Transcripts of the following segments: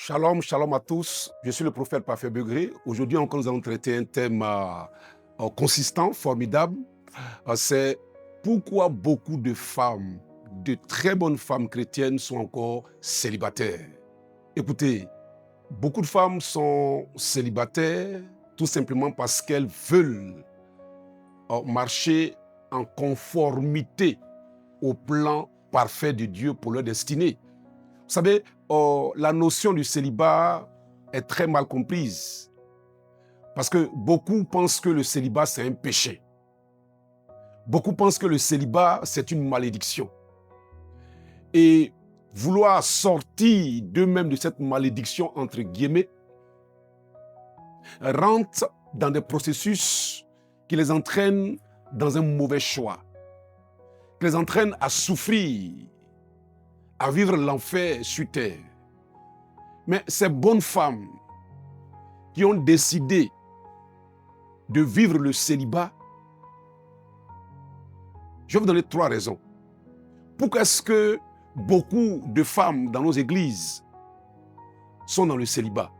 Shalom, shalom à tous. Je suis le prophète Parfait Begré. Aujourd'hui encore, nous allons traiter un thème consistant, formidable. C'est pourquoi beaucoup de femmes, de très bonnes femmes chrétiennes sont encore célibataires. Écoutez, beaucoup de femmes sont célibataires tout simplement parce qu'elles veulent marcher en conformité au plan parfait de Dieu pour leur destinée. Vous savez, la notion du célibat est très mal comprise parce que beaucoup pensent que le célibat, c'est un péché. Beaucoup pensent que le célibat, c'est une malédiction. Et vouloir sortir d'eux-mêmes de cette malédiction, entre guillemets, rentrent dans des processus qui les entraînent dans un mauvais choix, qui les entraînent à souffrir, à vivre l'enfer sur terre. Mais ces bonnes femmes qui ont décidé de vivre le célibat, je vais vous donner 3 raisons. Pourquoi est-ce que beaucoup de femmes dans nos églises sont dans le célibat?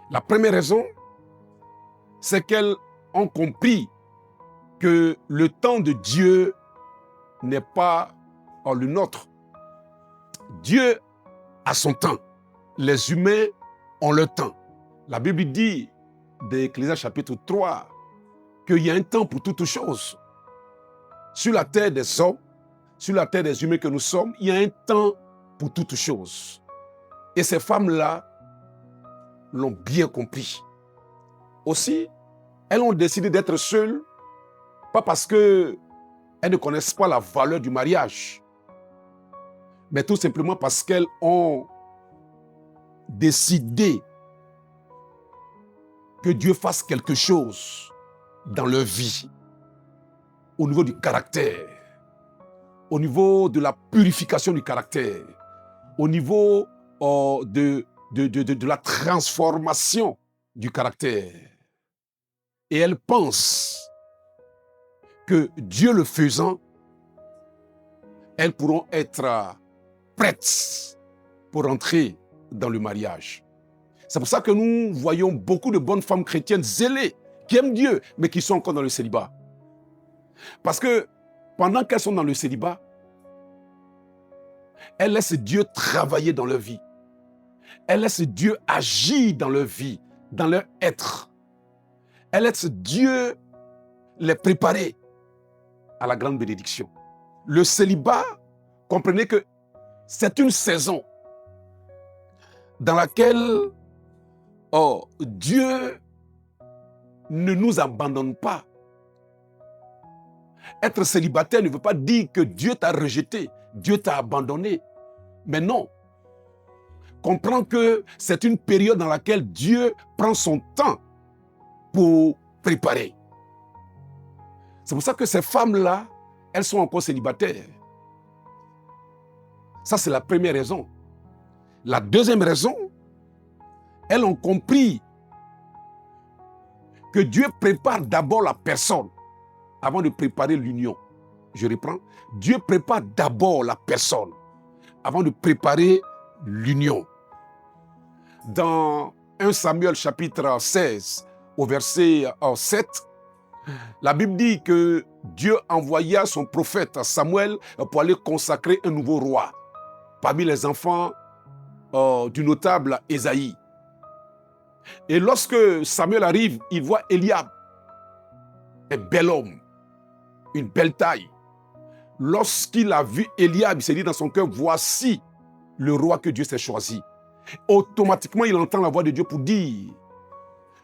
La première raison, c'est qu'elles ont compris que le temps de Dieu n'est pas le nôtre. Dieu a son temps. Les humains ont leur temps. La Bible dit, dans Ecclésiaste chapitre 3, qu'il y a un temps pour toutes choses. Sur la terre des hommes, sur la terre des humains que nous sommes, il y a un temps pour toutes choses. Et ces femmes-là l'ont bien compris. Aussi, elles ont décidé d'être seules, pas parce qu'elles ne connaissent pas la valeur du mariage, mais tout simplement parce qu'elles ont décidé que Dieu fasse quelque chose dans leur vie, au niveau du caractère, au niveau de la purification du caractère, au niveau de la transformation du caractère. Et elles pensent que Dieu le faisant, elles pourront être prêtes pour entrer dans le mariage. C'est pour ça que nous voyons beaucoup de bonnes femmes chrétiennes zélées, qui aiment Dieu, mais qui sont encore dans le célibat. Parce que pendant qu'elles sont dans le célibat, elles laissent Dieu travailler dans leur vie. Elles laissent Dieu agir dans leur vie, dans leur être. Elles laissent Dieu les préparer à la grande bénédiction. Le célibat, comprenez que c'est une saison dans laquelle Dieu ne nous abandonne pas. Être célibataire ne veut pas dire que Dieu t'a rejeté, Dieu t'a abandonné. Mais non. Comprends que c'est une période dans laquelle Dieu prend son temps pour préparer. C'est pour ça que ces femmes-là, elles sont encore célibataires. Ça, c'est la première raison. La deuxième raison, elles ont compris que Dieu prépare d'abord la personne avant de préparer l'union. Je reprends. Dieu prépare d'abord la personne avant de préparer l'union. Dans 1 Samuel chapitre 16, au verset 7, la Bible dit que Dieu envoya son prophète Samuel pour aller consacrer un nouveau roi parmi les enfants du notable Ésaïe. Et lorsque Samuel arrive, il voit Eliab, un bel homme, une belle taille. Lorsqu'il a vu Eliab, il s'est dit dans son cœur, voici le roi que Dieu s'est choisi. Automatiquement, il entend la voix de Dieu pour dire,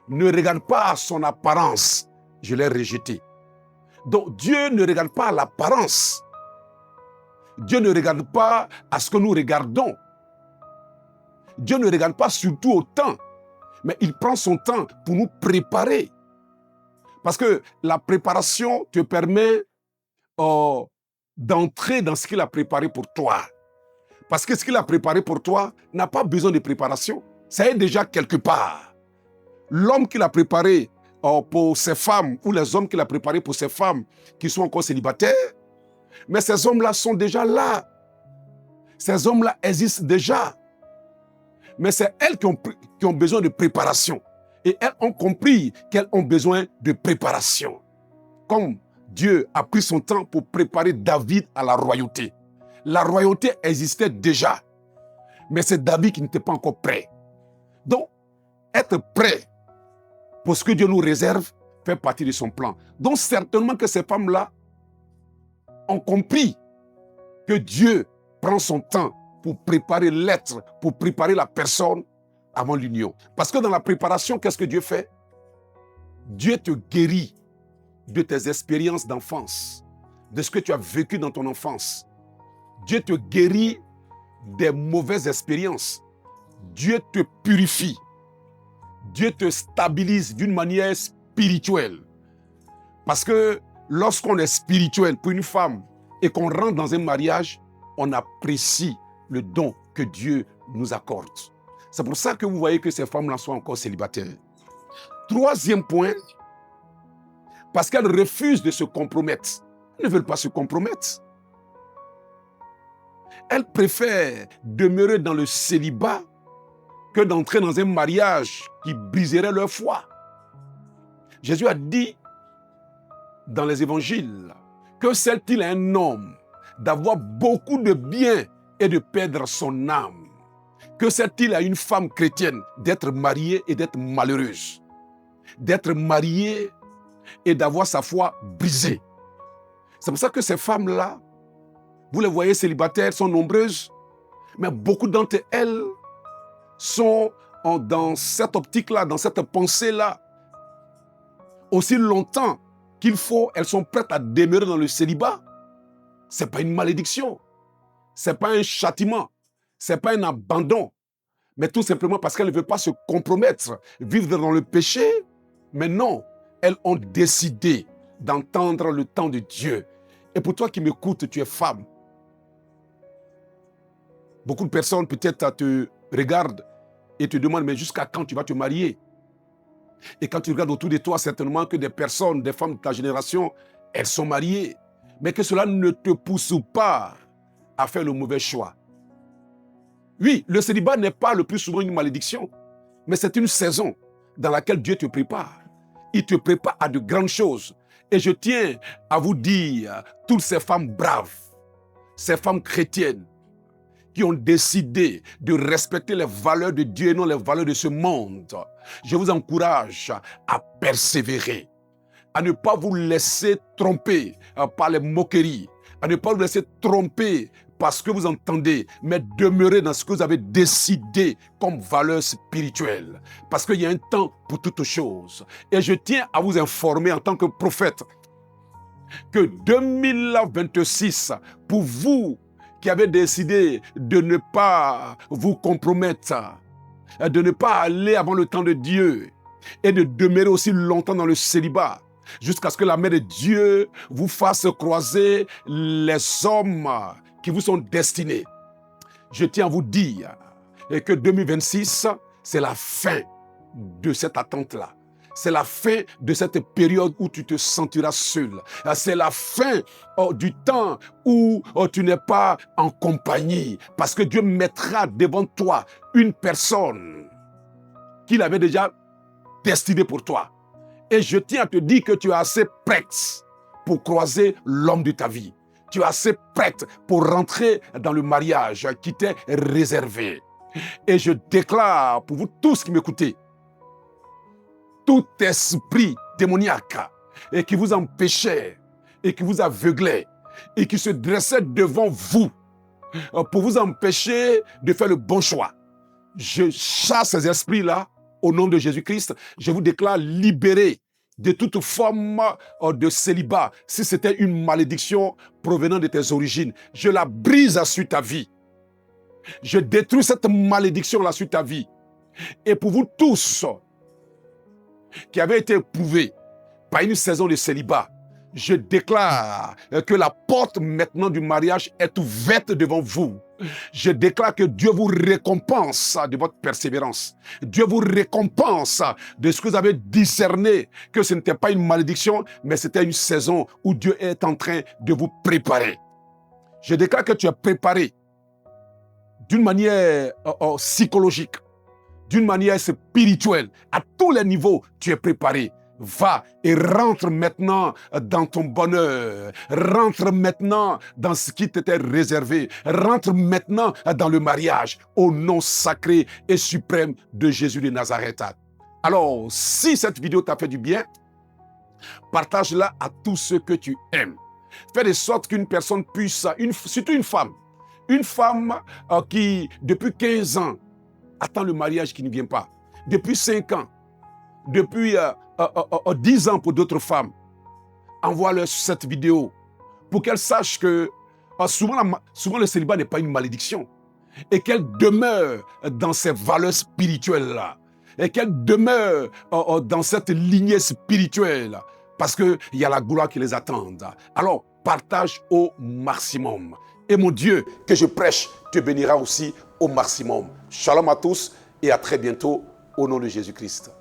ne regarde pas son apparence, je l'ai rejeté. Donc Dieu ne regarde pas l'apparence. Dieu ne regarde pas à ce que nous regardons. Dieu ne regarde pas surtout au temps, mais il prend son temps pour nous préparer. Parce que la préparation te permet d'entrer dans ce qu'il a préparé pour toi. Parce que ce qu'il a préparé pour toi n'a pas besoin de préparation. Ça est déjà quelque part. L'homme qu'il a préparé pour ces femmes, ou les hommes qu'il a préparés pour ces femmes qui sont encore célibataires, mais ces hommes-là sont déjà là. Ces hommes-là existent déjà. Mais c'est elles qui ont besoin de préparation. Et elles ont compris qu'elles ont besoin de préparation. Comme Dieu a pris son temps pour préparer David à la royauté. La royauté existait déjà. Mais c'est David qui n'était pas encore prêt. Donc, être prêt pour ce que Dieu nous réserve fait partie de son plan. Donc, certainement que ces femmes-là ont compris que Dieu prend son temps pour préparer l'être, pour préparer la personne avant l'union. Parce que dans la préparation, qu'est-ce que Dieu fait? Dieu te guérit de tes expériences d'enfance, de ce que tu as vécu dans ton enfance. Dieu te guérit des mauvaises expériences. Dieu te purifie. Dieu te stabilise d'une manière spirituelle. Parce que lorsqu'on est spirituel pour une femme et qu'on rentre dans un mariage, on apprécie le don que Dieu nous accorde. C'est pour ça que vous voyez que ces femmes-là sont encore célibataires. Troisième point, parce qu'elles refusent de se compromettre. Elles ne veulent pas se compromettre. Elles préfèrent demeurer dans le célibat que d'entrer dans un mariage qui briserait leur foi. Jésus a dit dans les évangiles que sert-il à un homme d'avoir beaucoup de biens et de perdre son âme? Que sert-il à une femme chrétienne d'être mariée et d'être malheureuse? D'être mariée et d'avoir sa foi brisée. C'est pour ça que ces femmes-là, vous les voyez célibataires, sont nombreuses, mais beaucoup d'entre elles sont dans cette optique-là, dans cette pensée-là. Aussi longtemps qu'il faut, elles sont prêtes à demeurer dans le célibat. Ce n'est pas une malédiction, ce n'est pas un châtiment, ce n'est pas un abandon, mais tout simplement parce qu'elles ne veulent pas se compromettre, vivre dans le péché. Mais non, elles ont décidé d'entendre le temps de Dieu. Et pour toi qui m'écoutes, tu es femme. Beaucoup de personnes peut-être te regardent et te demandent, mais jusqu'à quand tu vas te marier? Et quand tu regardes autour de toi, certainement que des personnes, des femmes de ta génération, elles sont mariées. Mais que cela ne te pousse pas à faire le mauvais choix. Oui, le célibat n'est pas le plus souvent une malédiction, mais c'est une saison dans laquelle Dieu te prépare. Il te prépare à de grandes choses. Et je tiens à vous dire, toutes ces femmes braves, ces femmes chrétiennes, qui ont décidé de respecter les valeurs de Dieu et non les valeurs de ce monde, je vous encourage à persévérer, à ne pas vous laisser tromper par les moqueries, à ne pas vous laisser tromper par ce que vous entendez, mais demeurez dans ce que vous avez décidé comme valeur spirituelle. Parce qu'il y a un temps pour toutes choses. Et je tiens à vous informer en tant que prophète que 2026, pour vous qui avez décidé de ne pas vous compromettre, de ne pas aller avant le temps de Dieu et de demeurer aussi longtemps dans le célibat, jusqu'à ce que la main de Dieu vous fasse croiser les hommes qui vous sont destinés. Je tiens à vous dire que 2026, c'est la fin de cette attente-là. C'est la fin de cette période où tu te sentiras seul. C'est la fin du temps où tu n'es pas en compagnie. Parce que Dieu mettra devant toi une personne qu'il avait déjà destinée pour toi. Et je tiens à te dire que tu es assez prête pour croiser l'homme de ta vie. Tu es assez prête pour rentrer dans le mariage qui t'est réservé. Et je déclare pour vous tous qui m'écoutez, tout esprit démoniaque et qui vous empêchait et qui vous aveuglait et qui se dressait devant vous pour vous empêcher de faire le bon choix. Je chasse ces esprits-là au nom de Jésus-Christ. Je vous déclare libérés de toute forme de célibat. Si c'était une malédiction provenant de tes origines, je la brise sur ta vie. Je détruis cette malédiction-là sur ta vie. Et pour vous tous qui avez été éprouvés par une saison de célibat, je déclare que la porte maintenant du mariage est ouverte devant vous. Je déclare que Dieu vous récompense de votre persévérance. Dieu vous récompense de ce que vous avez discerné, que ce n'était pas une malédiction, mais c'était une saison où Dieu est en train de vous préparer. Je déclare que tu es préparé d'une manière psychologique, d'une manière spirituelle. À tous les niveaux, tu es préparé. Va et rentre maintenant dans ton bonheur. Rentre maintenant dans ce qui t'était réservé. Rentre maintenant dans le mariage au nom sacré et suprême de Jésus de Nazareth. Alors, si cette vidéo t'a fait du bien, partage-la à tous ceux que tu aimes. Fais de sorte qu'une personne puisse, surtout une femme qui, depuis 15 ans, attend le mariage qui ne vient pas. Depuis 5 ans, depuis 10 ans pour d'autres femmes, envoie-leur cette vidéo pour qu'elles sachent que souvent le célibat n'est pas une malédiction et qu'elles demeurent dans ces valeurs spirituelles-là et qu'elles demeurent dans cette lignée spirituelle parce qu'il y a la gloire qui les attend. Alors, partage au maximum. Et mon Dieu, que je prêche, te bénira aussi au maximum. Shalom à tous et à très bientôt au nom de Jésus-Christ.